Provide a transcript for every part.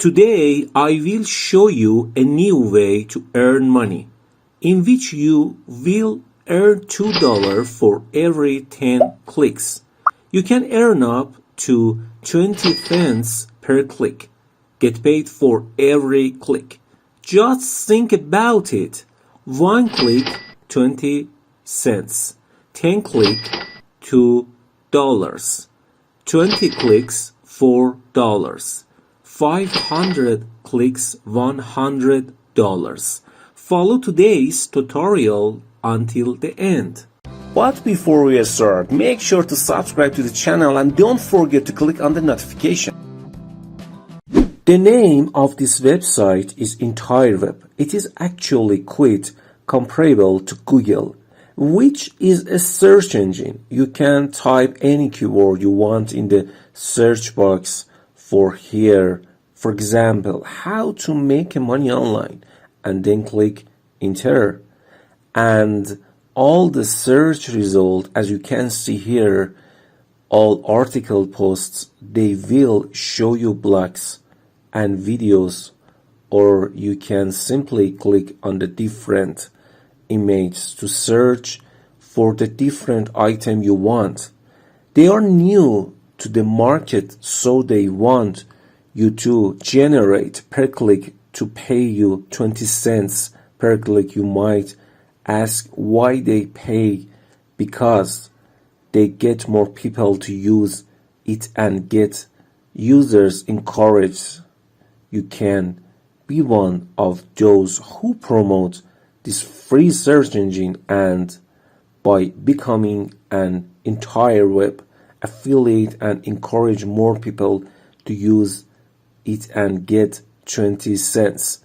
Today I will show you a new way to earn money, in which you will earn $2 for every 10 clicks. You can earn up to 20 cents per click. Get paid for every click. Just think about it. 1 click, 20 cents. 10 click, $2. 20 clicks, $4. 500 clicks, $100. Follow today's tutorial until the end. But before we start, make sure to subscribe to the channel and don't forget to click on the notification. The name of this website is EntireWeb. It is actually quite comparable to Google, which is a search engine. You can type any keyword you want in the search box for here. For example, how to make money online, and then click enter. And all the search result, as you can see here, all article posts, they will show you blogs and videos, or you can simply click on the different images to search for the different item you want. They are new to the market, so they want you to generate per click to pay you 20 cents per click. You might ask why they pay, because they get more people to use it and get users encouraged. You can be one of those who promote this free search engine, and by becoming an EntireWeb affiliate and encourage more people to use it and get 20 cents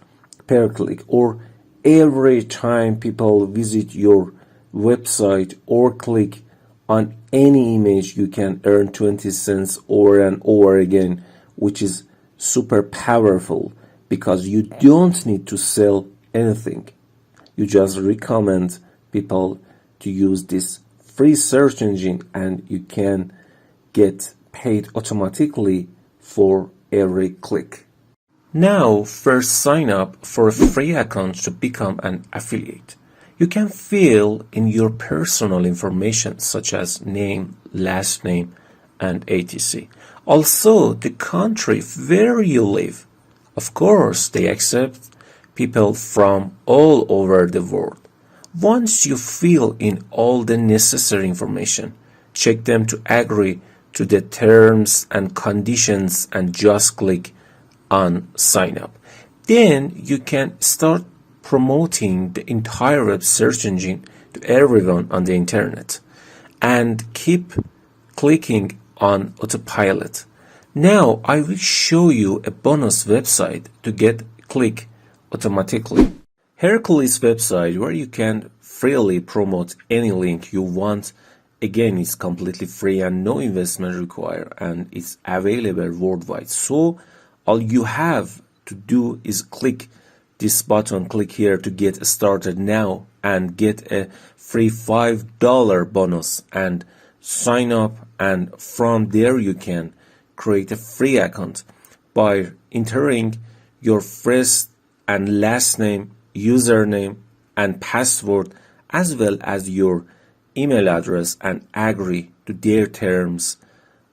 per click, or every time people visit your website or click on any image, you can earn 20 cents over and over again, which is super powerful because you don't need to sell anything. You just recommend people to use this free search engine and you can get paid automatically for every click. Now first sign up for a free account to become an affiliate. You can fill in your personal information such as name, last name, and etc. Also the country where you live. Of course, they accept people from all over the world. Once you fill in all the necessary information, check them to agree to the terms and conditions and just click on sign up. Then you can start promoting the entire web search engine to everyone on the internet and keep clicking on autopilot. Now I will show you a bonus website to get click automatically. Hercules website where you can freely promote any link you want. Again, it's completely free and no investment required, and it's available worldwide. So all you have to do is click this button, click here to get started now and get a free $5 bonus and sign up, and from there you can create a free account by entering your first and last name, username and password, as well as your email address, and agree to their terms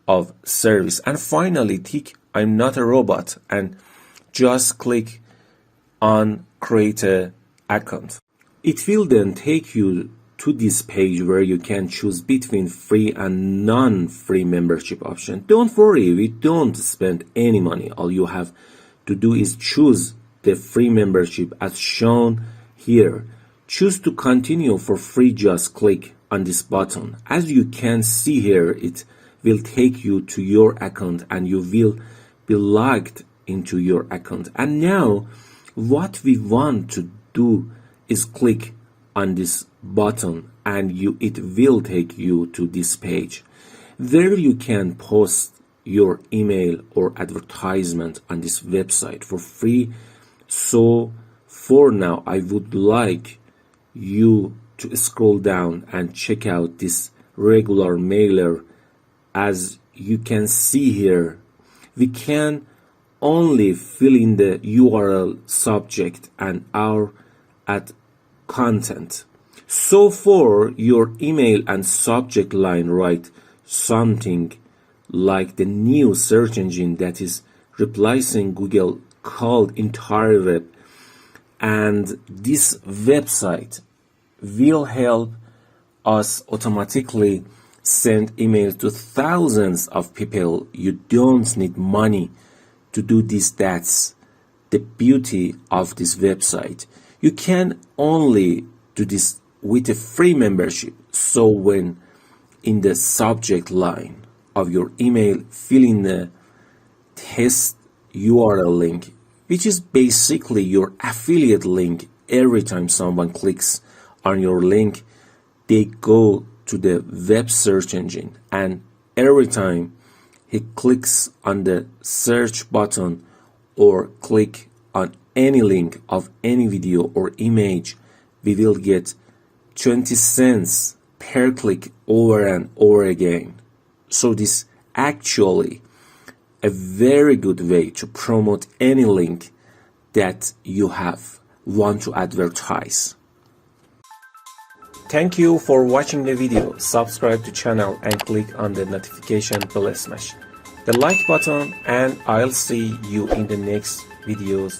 of service. And finally tick I'm not a robot and just click on create a account. It will then take you to this page where you can choose between free and non-free membership option. Don't worry, we don't spend any money. All you have to do is choose the free membership as shown here. Choose to continue for free, just click on this button. As you can see here, it will take you to your account and you will be logged into your account. And now what we want to do is click on this button and it will take you to this page where you can post your email or advertisement on this website for free. So for now I would like you to scroll down and check out this regular mailer. As you can see here, we can only fill in the URL, subject, and our add content. So for your email and subject line, write something like the new search engine that is replacing Google called entire web, and this website will help us automatically send emails to thousands of people. You don't need money to do this. That's the beauty of this website. You can only do this with a free membership. So when in the subject line of your email, fill in the test URL link, which is basically your affiliate link. Every time someone clicks on your link, they go to the web search engine, and every time he clicks on the search button or click on any link of any video or image, we will get 20 cents per click over and over again. So this actually a very good way to promote any link that you want to advertise. Thank you for watching the video. Subscribe to channel and click on the notification bell smash the like button, and I'll see you in the next videos.